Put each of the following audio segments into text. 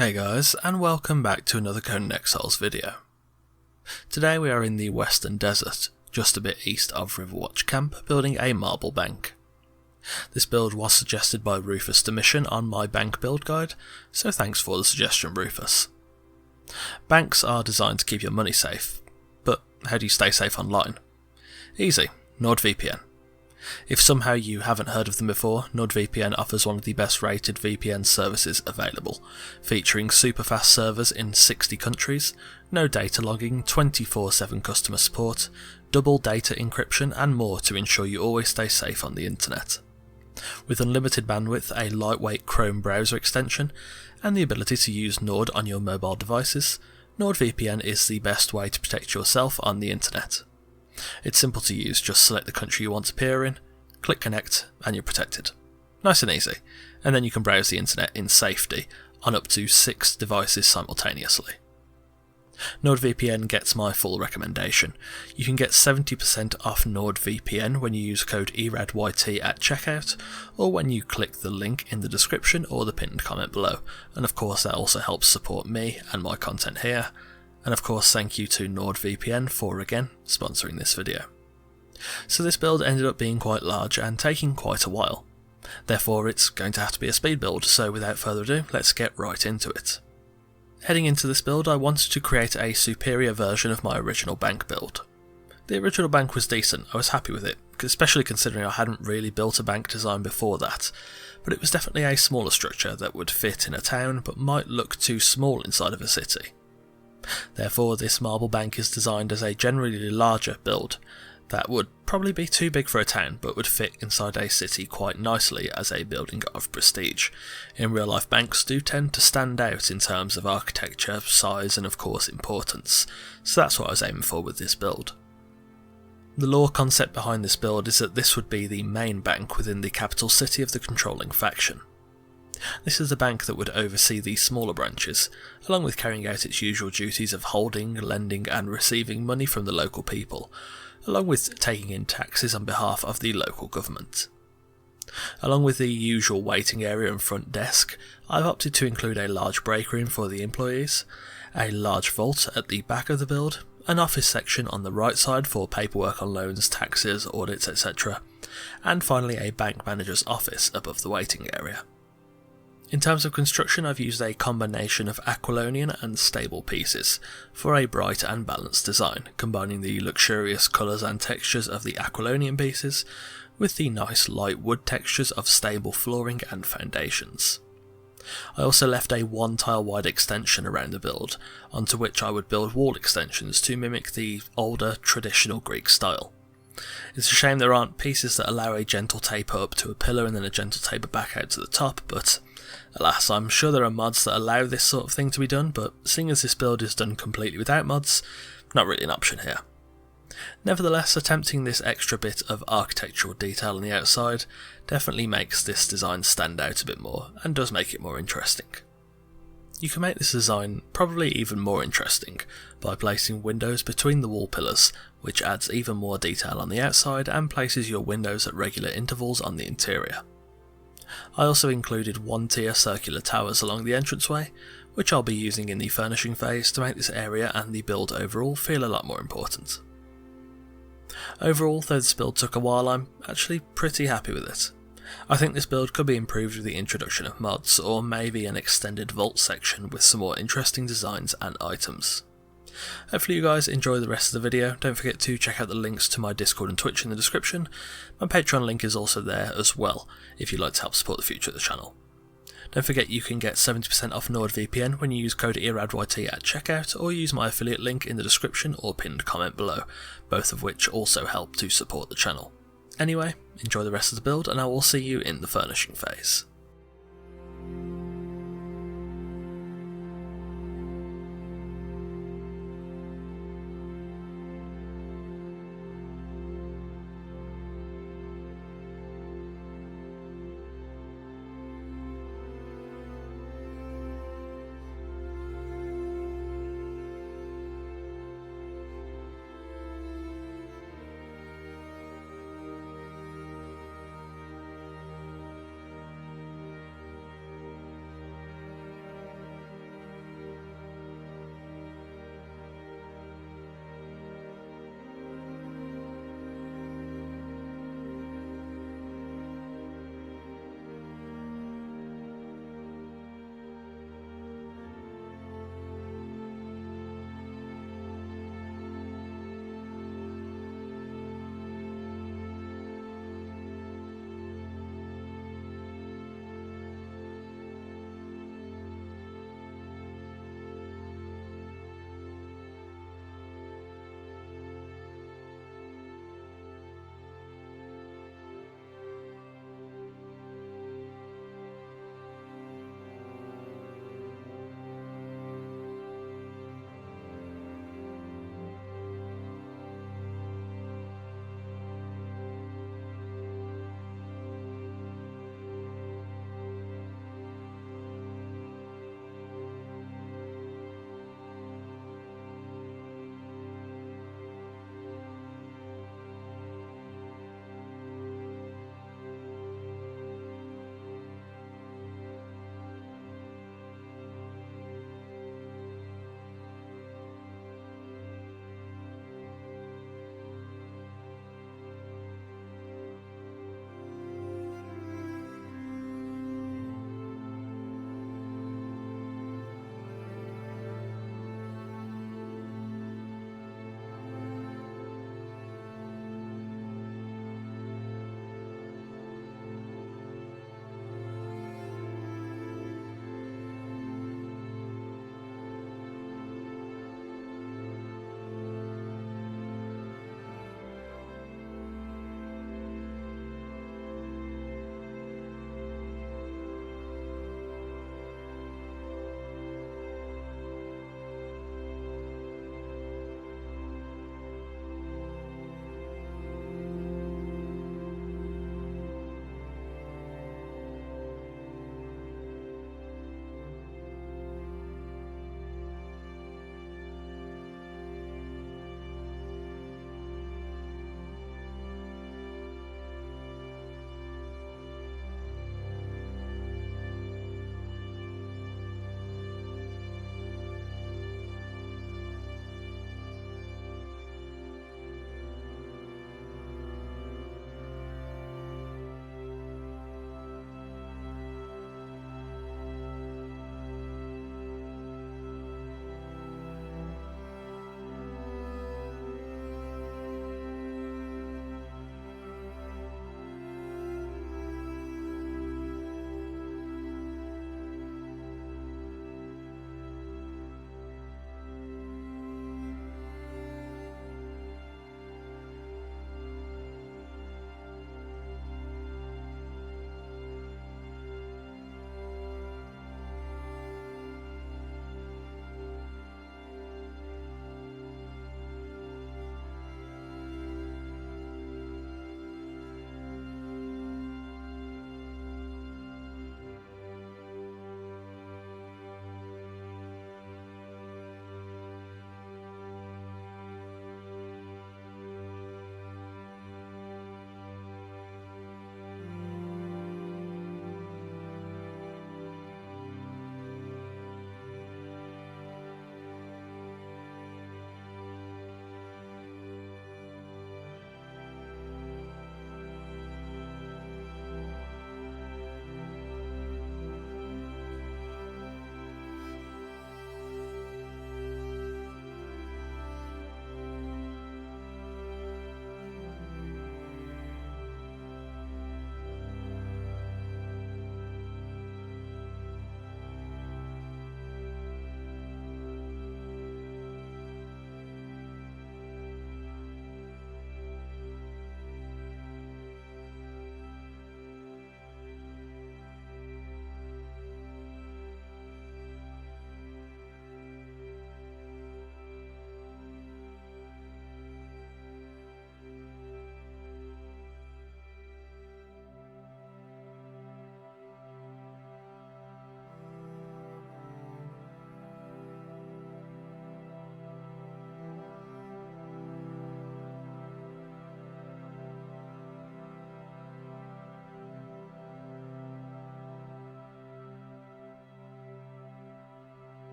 Hey guys, and welcome back to another Conan Exiles video. Today we are in the Western Desert, just a bit east of Riverwatch Camp, building a marble bank. This build was suggested by Rufus Domitian on my bank build guide, so thanks for the suggestion, Rufus. Banks are designed to keep your money safe, but how do you stay safe online? Easy, NordVPN. If somehow you haven't heard of them before, NordVPN offers one of the best rated VPN services available, featuring super fast servers in 60 countries, no data logging, 24/7 customer support, double data encryption and more to ensure you always stay safe on the internet. With unlimited bandwidth, a lightweight Chrome browser extension, and the ability to use Nord on your mobile devices, NordVPN is the best way to protect yourself on the internet. It's simple to use, just select the country you want to peer in, click connect, and you're protected. Nice and easy, and then you can browse the internet in safety on up to 6 devices simultaneously. NordVPN gets my full recommendation. You can get 70% off NordVPN when you use code ERADYT at checkout, or when you click the link in the description or the pinned comment below, and of course that also helps support me and my content here. And of course thank you to NordVPN for again sponsoring this video. So this build ended up being quite large and taking quite a while. Therefore it's going to have to be a speed build, so without further ado, let's get right into it. Heading into this build, I wanted to create a superior version of my original bank build. The original bank was decent, I was happy with it, especially considering I hadn't really built a bank design before that, but it was definitely a smaller structure that would fit in a town but might look too small inside of a city. Therefore, this marble bank is designed as a generally larger build that would probably be too big for a town but would fit inside a city quite nicely as a building of prestige. In real life, banks do tend to stand out in terms of architecture, size and of course importance, so that's what I was aiming for with this build. The lore concept behind this build is that this would be the main bank within the capital city of the controlling faction. This is a bank that would oversee the smaller branches, along with carrying out its usual duties of holding, lending and receiving money from the local people, along with taking in taxes on behalf of the local government. Along with the usual waiting area and front desk, I've opted to include a large break room for the employees, a large vault at the back of the build, an office section on the right side for paperwork on loans, taxes, audits, etc., and finally a bank manager's office above the waiting area. In terms of construction, I've used a combination of Aquilonian and stable pieces for a bright and balanced design, combining the luxurious colours and textures of the Aquilonian pieces with the nice light wood textures of stable flooring and foundations. I also left a 1 tile wide extension around the build, onto which I would build wall extensions to mimic the older traditional Greek style. It's a shame there aren't pieces that allow a gentle taper up to a pillar and then a gentle taper back out to the top, but alas, I'm sure there are mods that allow this sort of thing to be done, but seeing as this build is done completely without mods, not really an option here. Nevertheless, attempting this extra bit of architectural detail on the outside definitely makes this design stand out a bit more, and does make it more interesting. You can make this design probably even more interesting by placing windows between the wall pillars, which adds even more detail on the outside and places your windows at regular intervals on the interior. I also included 1-tier circular towers along the entranceway, which I'll be using in the furnishing phase to make this area and the build overall feel a lot more important. Overall, though this build took a while, I'm actually pretty happy with it. I think this build could be improved with the introduction of mods, or maybe an extended vault section with some more interesting designs and items. Hopefully you guys enjoy the rest of the video. Don't forget to check out the links to my Discord and Twitch in the description. My Patreon link is also there as well, if you'd like to help support the future of the channel. Don't forget you can get 70% off NordVPN when you use code ERADYT at checkout, or use my affiliate link in the description or pinned comment below, both of which also help to support the channel. Anyway, enjoy the rest of the build and I will see you in the furnishing phase.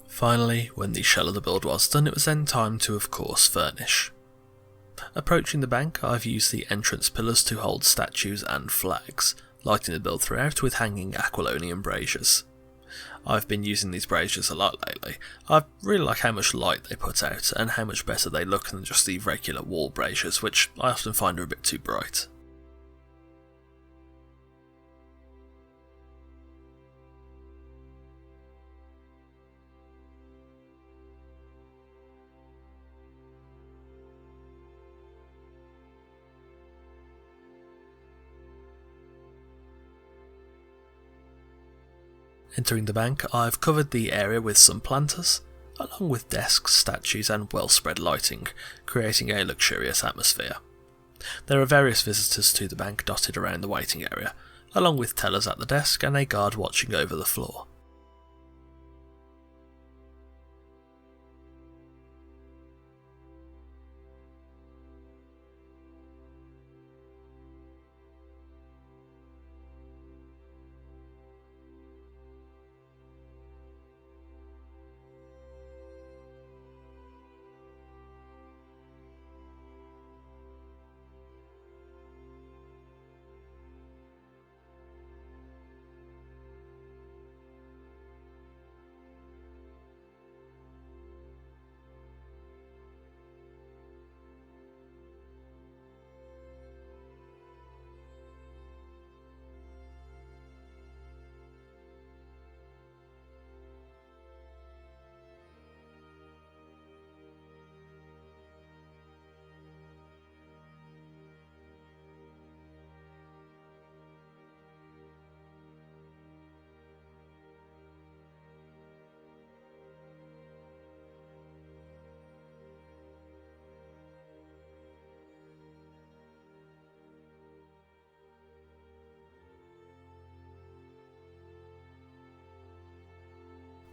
Finally, when the shell of the build was done, it was then time to, of course, furnish. Approaching the bank, I've used the entrance pillars to hold statues and flags, lighting the build throughout with hanging Aquilonian braziers. I've been using these braziers a lot lately. I really like how much light they put out and how much better they look than just the regular wall braziers, which I often find are a bit too bright. Entering the bank, I've covered the area with some planters, along with desks, statues and well spread lighting, creating a luxurious atmosphere. There are various visitors to the bank dotted around the waiting area, along with tellers at the desk and a guard watching over the floor.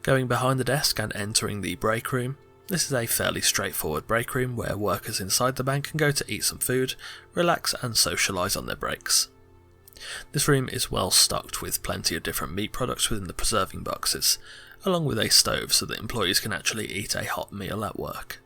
Going behind the desk and entering the break room, this is a fairly straightforward break room where workers inside the bank can go to eat some food, relax and socialise on their breaks. This room is well stocked with plenty of different meat products within the preserving boxes, along with a stove so that employees can actually eat a hot meal at work.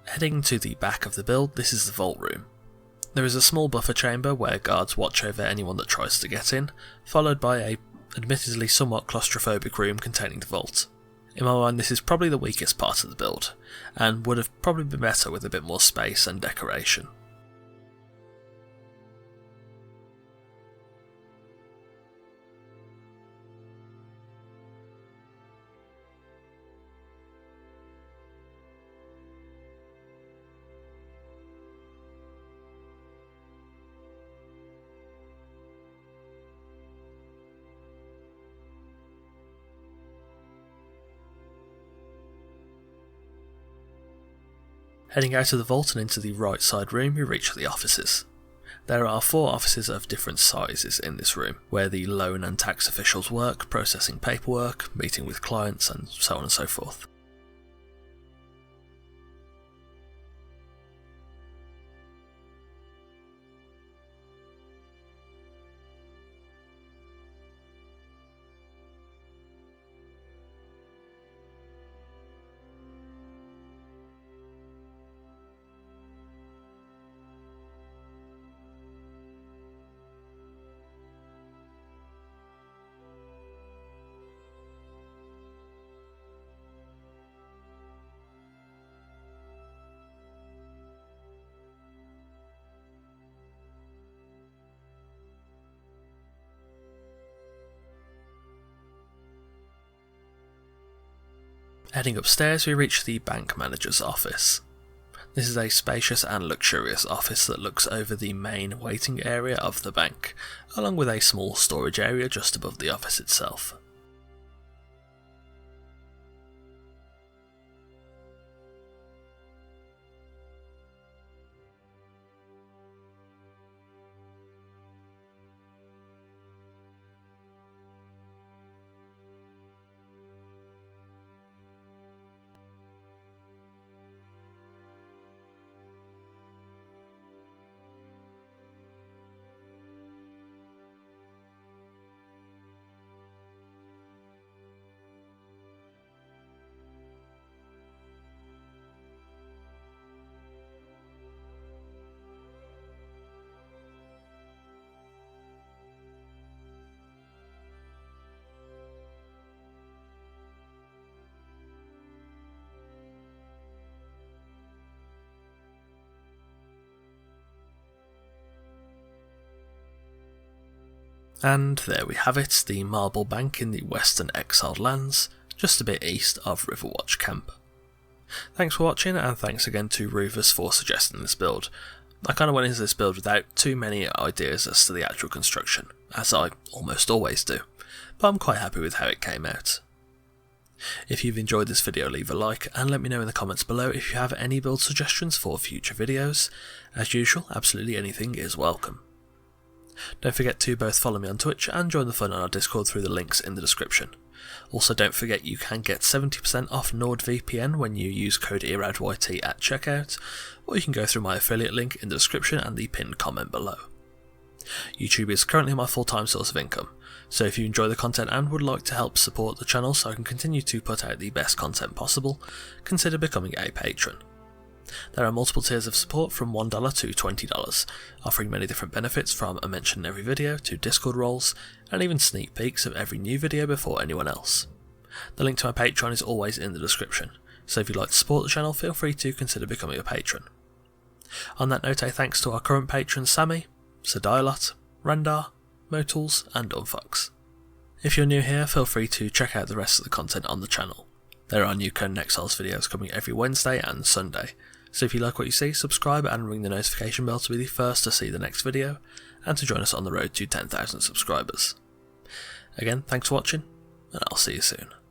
Heading to the back of the build, this is the vault room. There is a small buffer chamber where guards watch over anyone that tries to get in, followed by a admittedly somewhat claustrophobic room containing the vault. In my mind, this is probably the weakest part of the build, and would have probably been better with a bit more space and decoration. Heading out of the vault and into the right side room, you reach the offices. There are 4 offices of different sizes in this room, where the loan and tax officials work, processing paperwork, meeting with clients, and so on and so forth. Heading upstairs we reach the bank manager's office. This is a spacious and luxurious office that looks over the main waiting area of the bank, along with a small storage area just above the office itself. And there we have it, the marble bank in the western exiled lands, just a bit east of Riverwatch Camp. Thanks for watching, and thanks again to Rufus for suggesting this build. I kind of went into this build without too many ideas as to the actual construction, as I almost always do, but I'm quite happy with how it came out. If you've enjoyed this video, leave a like and let me know in the comments below if you have any build suggestions for future videos. As usual, absolutely anything is welcome. Don't forget to both follow me on Twitch and join the fun on our Discord through the links in the description. Also don't forget you can get 70% off NordVPN when you use code ERADYT at checkout, or you can go through my affiliate link in the description and the pinned comment below. YouTube is currently my full-time source of income, so if you enjoy the content and would like to help support the channel so I can continue to put out the best content possible, consider becoming a patron. There are multiple tiers of support from $1 to $20, offering many different benefits from a mention in every video to Discord roles, and even sneak peeks of every new video before anyone else. The link to my Patreon is always in the description, so if you'd like to support the channel, feel free to consider becoming a patron. On that note, a thanks to our current patrons Sammy, Sadialot, Randar, Motools and Unfox. If you're new here, feel free to check out the rest of the content on the channel. There are new Conan Exiles videos coming every Wednesday and Sunday, so if you like what you see, subscribe and ring the notification bell to be the first to see the next video, and to join us on the road to 10,000 subscribers. Again, thanks for watching, and I'll see you soon.